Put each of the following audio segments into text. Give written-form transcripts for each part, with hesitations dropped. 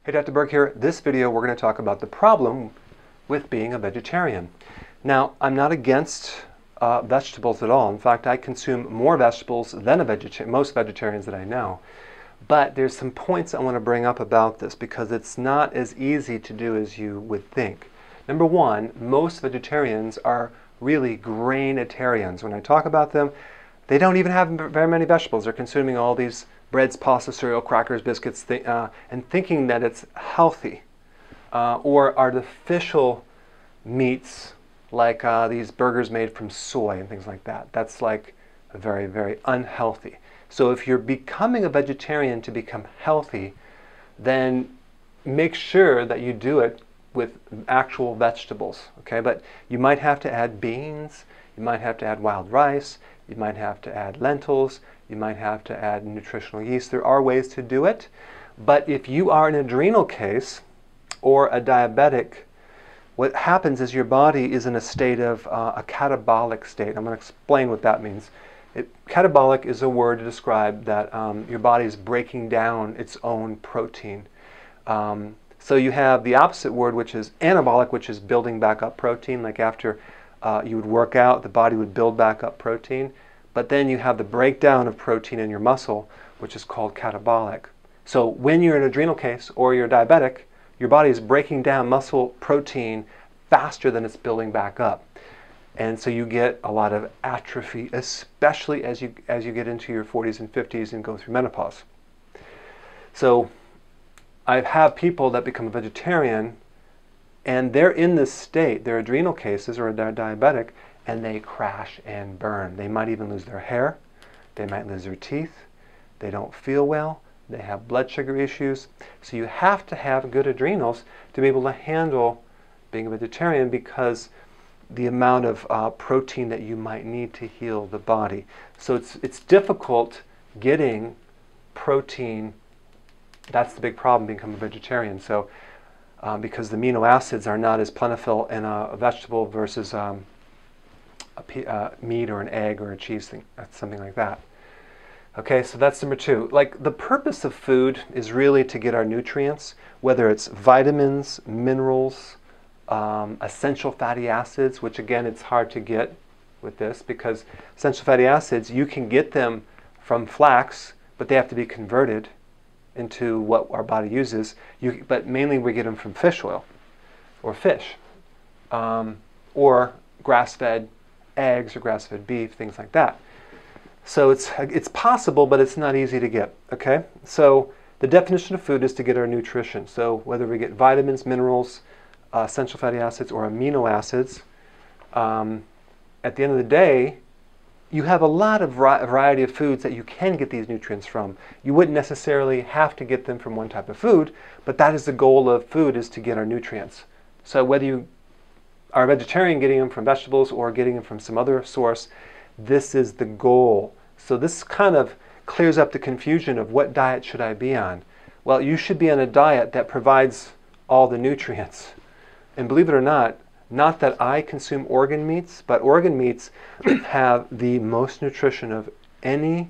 Hey, Dr. Berg here. This video we're going to talk about the problem with being a vegetarian. Now, I'm not against vegetables at all. In fact, I consume more vegetables than most vegetarians that I know. But there's some points I want to bring up about this because it's not as easy to do as you would think. Number one, most vegetarians are really grainatarians. When I talk about them, they don't even have very many vegetables. They're consuming all these breads, pasta, cereal, crackers, biscuits, and thinking that it's healthy. Or artificial meats like these burgers made from soy and things like that. That's like very, very unhealthy. So if you're becoming a vegetarian to become healthy, then make sure that you do it with actual vegetables, okay? But you might have to add beans, you might have to add wild rice, you might have to add lentils, you might have to add nutritional yeast. There are ways to do it, but if you are an adrenal case or a diabetic, what happens is your body is in a state of a catabolic state. I'm going to explain what that means. Catabolic is a word to describe that your body is breaking down its own protein. So you have the opposite word, which is anabolic, which is building back up protein. Like after you would work out, the body would build back up protein. But then you have the breakdown of protein in your muscle, which is called catabolic. So when you're in an adrenal case or you're diabetic, your body is breaking down muscle protein faster than it's building back up. And so you get a lot of atrophy, especially as you get into your 40s and 50s and go through menopause. So I have people that become a vegetarian and they're in this state, they're adrenal cases or they're diabetic, and they crash and burn. They might even lose their hair, they might lose their teeth, they don't feel well, they have blood sugar issues. So you have to have good adrenals to be able to handle being a vegetarian because the amount of protein that you might need to heal the body. So it's difficult getting protein. That's the big problem becoming a vegetarian. So because the amino acids are not as plentiful in a vegetable versus meat or an egg or a cheese thing, something like that. Okay, so that's number two. Like the purpose of food is really to get our nutrients, whether it's vitamins, minerals, essential fatty acids, which again it's hard to get with this because essential fatty acids, you can get them from flax, but they have to be converted into what our body uses. But mainly we get them from fish oil or fish or grass-fed eggs or grass-fed beef, things like that. So it's possible, but it's not easy to get, okay? So the definition of food is to get our nutrition. So whether we get vitamins, minerals, essential fatty acids, or amino acids, at the end of the day, you have a lot of variety of foods that you can get these nutrients from. You wouldn't necessarily have to get them from one type of food, but that is the goal of food, is to get our nutrients. So whether you are a vegetarian getting them from vegetables or getting them from some other source, this is the goal. So this kind of clears up the confusion of what diet should I be on. Well, you should be on a diet that provides all the nutrients. And believe it or not that I consume organ meats, but organ meats have the most nutrition of any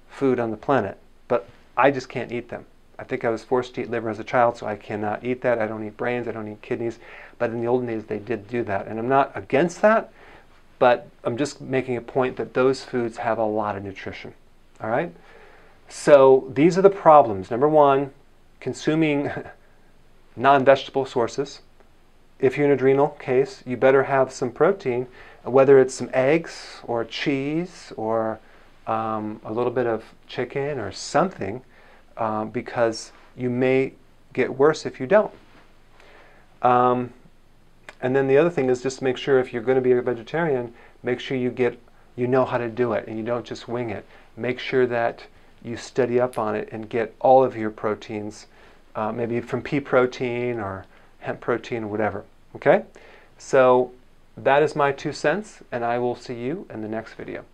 food on the planet. But I just can't eat them. I think I was forced to eat liver as a child, so I cannot eat that. I don't eat brains, I don't eat kidneys. But in the olden days, they did do that. And I'm not against that, but I'm just making a point that those foods have a lot of nutrition. All right? So these are the problems. Number one, consuming non-vegetable sources. If you're in an adrenal case, you better have some protein, whether it's some eggs or cheese or a little bit of chicken or something, because you may get worse if you don't. And then the other thing is just make sure if you're going to be a vegetarian, make sure you know how to do it and you don't just wing it. Make sure that you study up on it and get all of your proteins, maybe from pea protein or hemp protein or whatever. Okay? So that is my 2 cents, and I will see you in the next video.